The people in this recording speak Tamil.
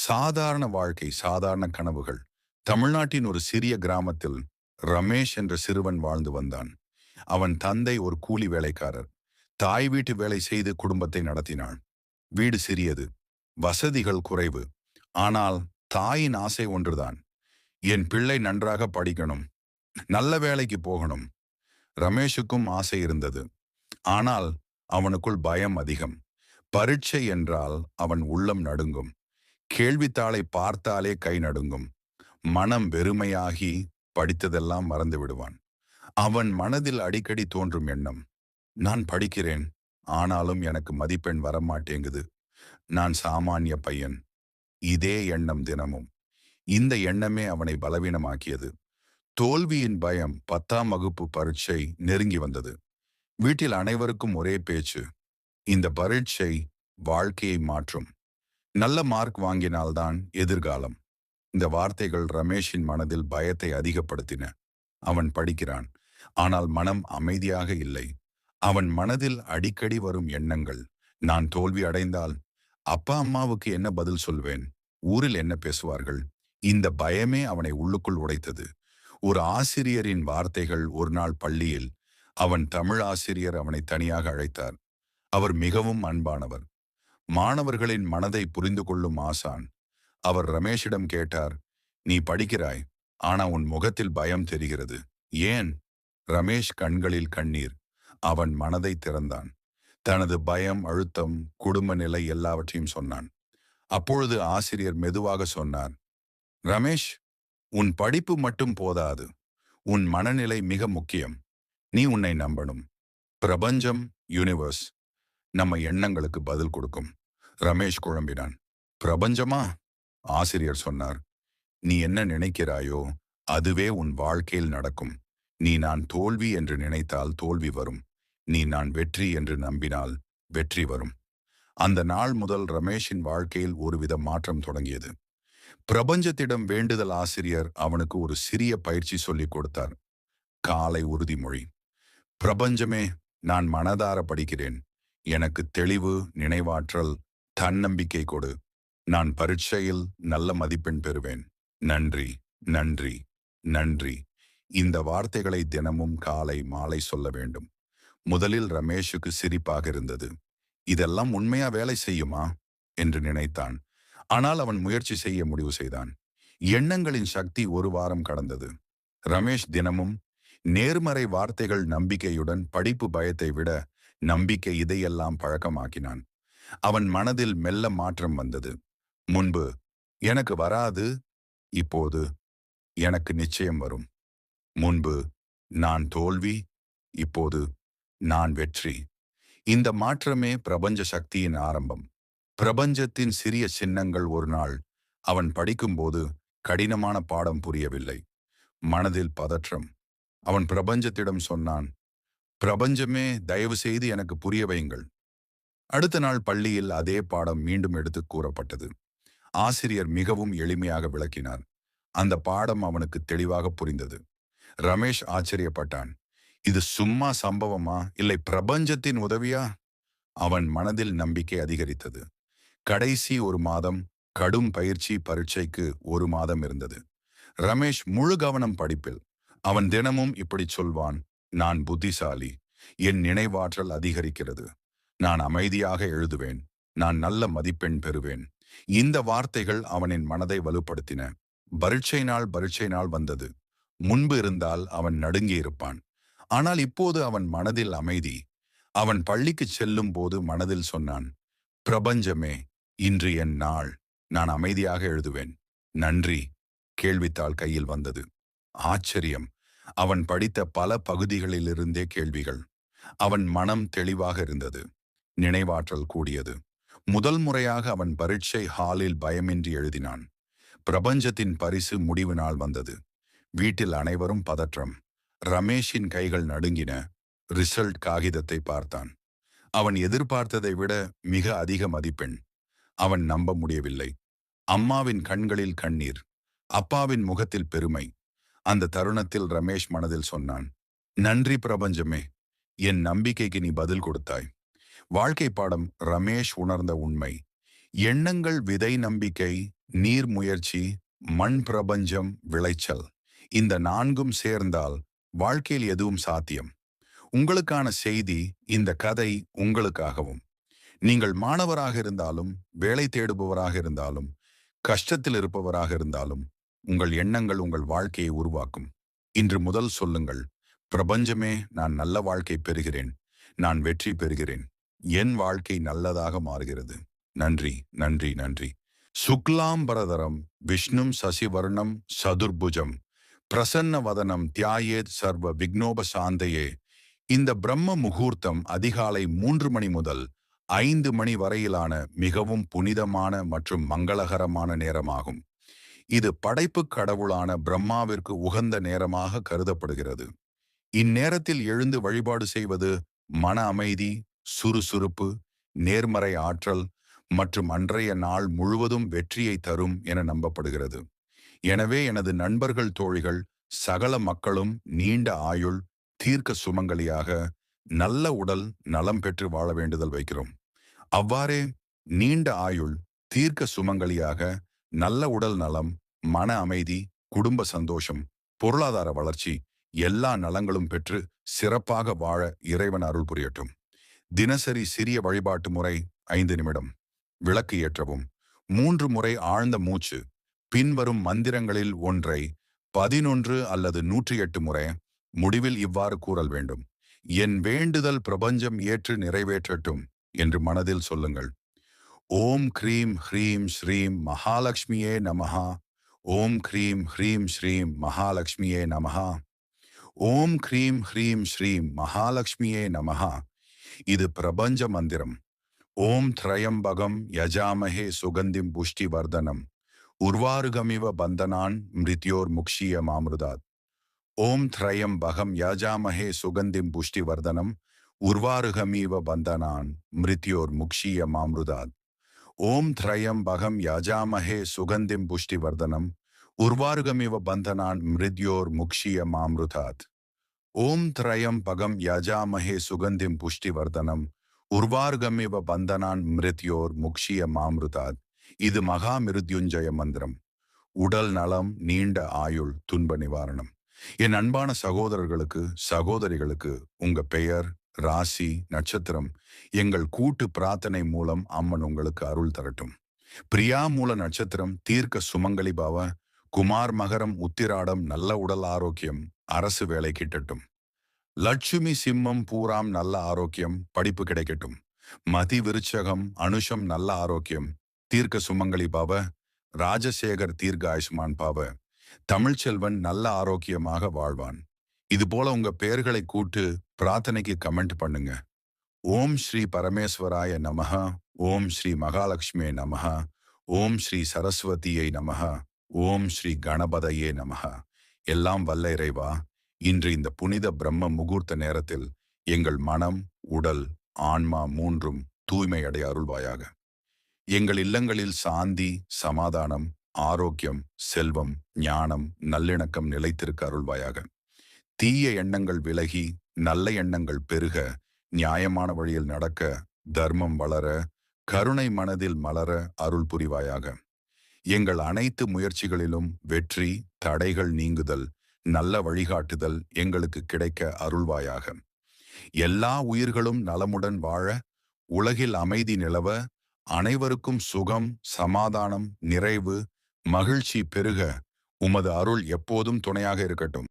சாதாரண வாழ்க்கை, சாதாரண கனவுகள். தமிழ்நாட்டின் ஒரு சிறிய கிராமத்தில் ரமேஷ் என்ற சிறுவன் வாழ்ந்து வந்தான். அவன் தந்தை ஒரு கூலி வேலைக்காரர். தாய் வீட்டு வேலை செய்து குடும்பத்தை நடத்தினாள். வீடு சிறியது, வசதிகள் குறைவு. ஆனால் தாயின் ஆசை ஒன்றுதான். என் பிள்ளை நன்றாக படிக்கணும், நல்ல வேலைக்கு போகணும். ரமேஷுக்கும் ஆசை இருந்தது. ஆனால் அவனுக்குள் பயம் அதிகம். பரீட்சை என்றால் அவன் உள்ளம் நடுங்கும். கேள்வித்தாளை பார்த்தாலே கை நடுங்கும். மனம் வெறுமையாகி படித்ததெல்லாம் மறந்து விடுவான். அவன் மனதில் அடிக்கடி தோன்றும் எண்ணம், நான் படிக்கிறேன், ஆனாலும் எனக்கு மதிப்பெண் வரமாட்டேங்குது. நான் சாமானிய பையன். இதே எண்ணம் தினமும். இந்த எண்ணமே அவனை பலவீனமாக்கியது. தோல்வியின் பயம். 10ஆம் வகுப்பு பரீட்சை நெருங்கி வந்தது. வீட்டில் அனைவருக்கும் ஒரே பேச்சு, இந்த பரீட்சை வாழ்க்கையை மாற்றும். நல்ல மார்க் வாங்கினால்தான் எதிர்காலம். இந்த வார்த்தைகள் ரமேஷின் மனதில் பயத்தை அதிகப்படுத்தின. அவன் படிக்கிறான், ஆனால் மனம் அமைதியாக இல்லை. அவன் மனதில் அடிக்கடி வரும் எண்ணங்கள், நான் தோல்வி அடைந்தால் அப்பா அம்மாவுக்கு என்ன பதில் சொல்வேன், ஊரில் என்ன பேசுவார்கள். இந்த பயமே அவனை உள்ளுக்குள் உடைத்தது. ஒரு ஆசிரியரின் வார்த்தைகள். ஒரு நாள் பள்ளியில் அவன் தமிழ் ஆசிரியர் அவனை தனியாக அழைத்தார். அவர் மிகவும் அன்பானவர், மாணவர்களின் மனதை புரிந்து கொள்ளும் ஆசான். அவர் ரமேஷிடம் கேட்டார், நீ படிக்கிறாய், ஆனா உன் முகத்தில் பயம் தெரிகிறது, ஏன்? ரமேஷ் கண்களில் கண்ணீர். அவன் மனதை திறந்தான். தனது பயம், அழுத்தம், குடும்ப நிலை எல்லாவற்றையும் சொன்னான். அப்பொழுது ஆசிரியர் மெதுவாக சொன்னார், ரமேஷ், உன் படிப்பு மட்டும் போதாது, உன் மனநிலை மிக முக்கியம். நீ உன்னை நம்பணும். பிரபஞ்சம், யூனிவர்ஸ், நம்ம எண்ணங்களுக்கு பதில் கொடுக்கும். ரமேஷ் குழம்பினான். பிரபஞ்சமா? ஆசிரியர் சொன்னார், நீ என்ன நினைக்கிறாயோ அதுவே உன் வாழ்க்கையில் நடக்கும். நீ நான் தோல்வி என்று நினைத்தால் தோல்வி வரும். நீ நான் வெற்றி என்று நம்பினால் வெற்றி வரும். அந்த நாள் முதல் ரமேஷின் வாழ்க்கையில் ஒருவித மாற்றம் தொடங்கியது. பிரபஞ்சத்திடம் வேண்டுதல். ஆசிரியர் அவனுக்கு ஒரு சிறிய பயிற்சி சொல்லிக் கொடுத்தார். காலை உறுதிமொழி. பிரபஞ்சமே, நான் மனதார படிக்கிறேன். எனக்கு தெளிவு, நினைவாற்றல், தன்னம்பிக்கை கொடு. நான் பரீட்சையில் நல்ல மதிப்பெண் பெறுவேன். நன்றி, நன்றி, நன்றி. இந்த வார்த்தைகளை தினமும் காலை மாலை சொல்ல வேண்டும். முதலில் ரமேஷுக்கு சிரிப்பாக இருந்தது. இதெல்லாம் உண்மையா வேலை செய்யுமா என்று நினைத்தான். ஆனால் அவன் முயற்சி செய்ய முடிவு செய்தான். எண்ணங்களின் சக்தி. ஒரு வாரம் கடந்தது. ரமேஷ் தினமும் நேர்மறை வார்த்தைகள், நம்பிக்கையுடன், படிப்பு பயத்தை விட நம்பிக்கை, இதையெல்லாம் பழக்கமாக்கினான். அவன் மனதில் மெல்ல மாற்றம் வந்தது. முன்பு எனக்கு வராது, இப்போது எனக்கு நிச்சயம் வரும். முன்பு நான் தோல்வி, இப்போது நான் வெற்றி. இந்த மாற்றமே பிரபஞ்ச சக்தியின் ஆரம்பம். பிரபஞ்சத்தின் சிறிய சின்னங்கள். ஒரு நாள் அவன் படிக்கும்போது கடினமான பாடம் புரியவில்லை. மனதில் பதற்றம். அவன் பிரபஞ்சத்திடம் சொன்னான், பிரபஞ்சமே, தயவு செய்து எனக்கு புரிய வையுங்கள். அடுத்த நாள் பள்ளியில் அதே பாடம் மீண்டும் எடுத்து கூறப்பட்டது. ஆசிரியர் மிகவும் எளிமையாக விளக்கினார். அந்த பாடம் அவனுக்கு தெளிவாக புரிந்தது. ரமேஷ் ஆச்சரியப்பட்டான். இது சும்மா சம்பவமா, இல்லை பிரபஞ்சத்தின் உதவியா? அவன் மனதில் நம்பிக்கை அதிகரித்தது. கடைசி ஒரு மாதம் கடும் பயிற்சி. பரீட்சைக்கு ஒரு மாதம் இருந்தது. ரமேஷ் முழு கவனம் படிப்பில். அவன் தினமும் இப்படி சொல்வான், நான் புத்திசாலி, என் நினைவாற்றல் அதிகரிக்கிறது, நான் அமைதியாக எழுதுவேன், நான் நல்ல மதிப்பெண் பெறுவேன். இந்த வார்த்தைகள் அவனின் மனதை வலுப்படுத்தின. பரீட்சை நாள் வந்தது. முன்பு இருந்தால் அவன் நடுங்கி இருப்பான். ஆனால் இப்போது அவன் மனதில் அமைதி. அவன் பள்ளிக்கு செல்லும் போது மனதில் சொன்னான், பிரபஞ்சமே, இன்று என் நாள், நான் அமைதியாக எழுதுவேன். நன்றி. கேள்வித்தாள் கையில் வந்தது. ஆச்சரியம். அவன் படித்த பல பகுதிகளிலிருந்தே கேள்விகள். அவன் மனம் தெளிவாக இருந்தது. நினைவாற்றல் கூடியது. முதல் முறையாக அவன் பரீட்சை ஹாலில் பயமின்றி எழுதினான். பிரபஞ்சத்தின் பரிசு. முடிவு நாள் வந்தது. வீட்டில் அனைவரும் பதற்றம். ரமேஷின் கைகள் நடுங்கின. ரிசல்ட் காகிதத்தை பார்த்தான். அவன் எதிர்பார்த்ததை விட மிக அதிக மதிப்பெண். அவன் நம்ப முடியவில்லை. அம்மாவின் கண்களில் கண்ணீர், அப்பாவின் முகத்தில் பெருமை. அந்த தருணத்தில் ரமேஷ் மனதில் சொன்னான், நன்றி பிரபஞ்சமே, என் நம்பிக்கைக்கு நீ பதில் கொடுத்தாய். வாழ்க்கை பாடம். ரமேஷ் உணர்ந்த உண்மை, எண்ணங்கள் விதை, நம்பிக்கை நீர் முயற்சி, மண் பிரபஞ்சம், விளைச்சல். இந்த நான்கும் சேர்ந்தால் வாழ்க்கையில் எதுவும் சாத்தியம். உங்களுக்கான செய்தி, இந்த கதை உங்களுக்காகவும். நீங்கள் மாணவராக இருந்தாலும், வேலை தேடுபவராக இருந்தாலும், கஷ்டத்தில் இருப்பவராக இருந்தாலும், உங்கள் எண்ணங்கள் உங்கள் வாழ்க்கையை உருவாக்கும். இன்று முதல் சொல்லுங்கள், பிரபஞ்சமே, நான் நல்ல வாழ்க்கை பெறுகிறேன். நான் வெற்றி பெறுகிறேன். என் வாழ்க்கை நல்லதாக மாறுகிறது. நன்றி, நன்றி, நன்றி. சுக்லாம்பரதரம் விஷ்ணும் சசிவர்ணம் சதுர்புஜம் பிரசன்ன வதனம் தியாயேத் சர்வ விக்னோபசாந்தையே. இந்த பிரம்ம முகூர்த்தம் அதிகாலை 3 மணி முதல் 5 மணி வரையிலான மிகவும் புனிதமான மற்றும் மங்களகரமான நேரமாகும். இது படைப்பு கடவுளான பிரம்மாவிற்கு உகந்த நேரமாக கருதப்படுகிறது. இந்நேரத்தில் எழுந்து வழிபாடு செய்வது மன அமைதி, சுறுசுறுப்பு, நேர்மறை ஆற்றல் மற்றும் அன்றைய நாள் முழுவதும் வெற்றியை தரும் என நம்பப்படுகிறது. எனவே எனது நண்பர்கள், தோழிகள், சகல மக்களும் நீண்ட ஆயுள், தீர்க்க சுமங்கலியாக, நல்ல உடல் நலம் பெற்று வாழ வேண்டுதல் வைக்கிறோம். அவ்வாறே நீண்ட ஆயுள், தீர்க்க சுமங்கலியாக, நல்ல உடல் நலம், மன அமைதி, குடும்ப சந்தோஷம், பொருளாதார வளர்ச்சி, எல்லா நலங்களும் பெற்று சிறப்பாக வாழ இறைவன் அருள் புரியட்டும். தினசரி சிறிய வழிபாட்டு முறை 5 நிமிடம். விளக்கு ஏற்றவும். 3 முறை ஆழ்ந்த மூச்சு. பின்வரும் மந்திரங்களில் ஒன்றை 11 அல்லது 108 முறை முடிவில் இவ்வாறு கூறல் வேண்டும். என் வேண்டுதல் பிரபஞ்சம் ஏற்று நிறைவேற்றட்டும் என்று மனதில் சொல்லுங்கள். ஓம் க்ரீம் ஹ்ரீம் ஸ்ரீம் மகாலட்சுமியே நமஹா. ஓம் க்ரீம் ஹ்ரீம் ஸ்ரீம் மகாலட்சுமியே நமஹா. ஓம் க்ரீம் ஹ்ரீம் ஸ்ரீம் மகாலட்சுமியே நமஹா. இது பிரபஞ்ச மந்திரம். ஓம் த்ரயம்பகம் யஜாமஹே சுகந்திம் புஷ்டி வர்தனம் உர்வாருகமிவ பந்தனான் மிருத்யோர் முக்ஷிய மாமிருதாத். ஓம் த்ரயம்பகம் யஜாமஹே சுகந்திம் புஷ்டி வர்தனம் உர்வாருகமிவ பந்தனான் மிருத்யோர் முக்ஷிய மாமிருதாத். ஓம் த்ரயம்பகம் யஜாமஹே சுகந்திம் புஷ்டி வர்தனம் உர்வாருகமிவ பந்தனான் மிருத்யோர் முக்ஷிய மாமிருதாத். ஓம் த்ரயம்பகம் யஜாமஹே சுகந்திம் புஷ்டி வர்தனம் உர்வார்கமிவ பந்தனான் மிருத்யோர் முக்ஷிய மாமிருதாத். இது மகா மிருத்யுஞ்சய மந்திரம். உடல் நலம், நீண்ட ஆயுள், துன்ப நிவாரணம். என் அன்பான சகோதரர்களுக்கு, சகோதரிகளுக்கு உங்க பெயர், ராசி, நட்சத்திரம் எங்கள் கூட்டு பிரார்த்தனை மூலம் அம்மன் உங்களுக்கு அருள் தரட்டும். பிரியா மூல நட்சத்திரம் தீர்க்க சுமங்கலி பாவ. குமார் மகரம் உத்திராடம் நல்ல உடல் ஆரோக்கியம், அரசு வேலை கிட்டட்டும். லட்சுமி சிம்மம் பூராம் நல்ல ஆரோக்கியம், படிப்பு கிடைக்கட்டும். மதி விருச்சகம் அனுஷம் நல்ல ஆரோக்கியம், தீர்க்க சுமங்கலி பாவ. ராஜசேகர் தீர்க்க ஆயுஷ்மான் பாவ. தமிழ்ச்செல்வன் நல்ல ஆரோக்கியமாக வாழ்வான். இது போல உங்க பெயர்களை கூட்டு பிரார்த்தனைக்கு கமெண்ட் பண்ணுங்க. ஓம் ஸ்ரீ பரமேஸ்வராய நமஹ. ஓம் ஸ்ரீ மகாலட்சுமியே நமஹ. ஓம் ஸ்ரீ சரஸ்வதியை நமஹ. ஓம் ஸ்ரீ கணபதையே நமஹ. எல்லாம் வல்ல இறைவா, இன்று இந்த புனித பிரம்ம முகூர்த்த நேரத்தில் எங்கள் மனம், உடல், ஆன்மா மூன்றும் தூய்மை அடைய அருள்வாயாக. எங்கள் இல்லங்களில் சாந்தி, சமாதானம், ஆரோக்கியம், செல்வம், ஞானம், நல்லிணக்கம் நிலைத்திருக்க அருள்வாயாக. தீய எண்ணங்கள் விலகி நல்ல எண்ணங்கள் பெருக, நியாயமான வழியில் நடக்க, தர்மம் வளர, கருணை மனதில் மலர அருள் புரிவாயாக. எங்கள் அனைத்து முயற்சிகளிலும் வெற்றி, தடைகள் நீங்குதல், நல்ல வழிகாட்டுதல் எங்களுக்கு கிடைக்க அருள்வாயாக. எல்லா உயிர்களும் நலமுடன் வாழ, உலகில் அமைதி நிலவ, அனைவருக்கும் சுகம், சமாதானம், நிறைவு, மகிழ்ச்சி பெருக உமது அருள் எப்போதும் துணையாக இருக்கட்டும்.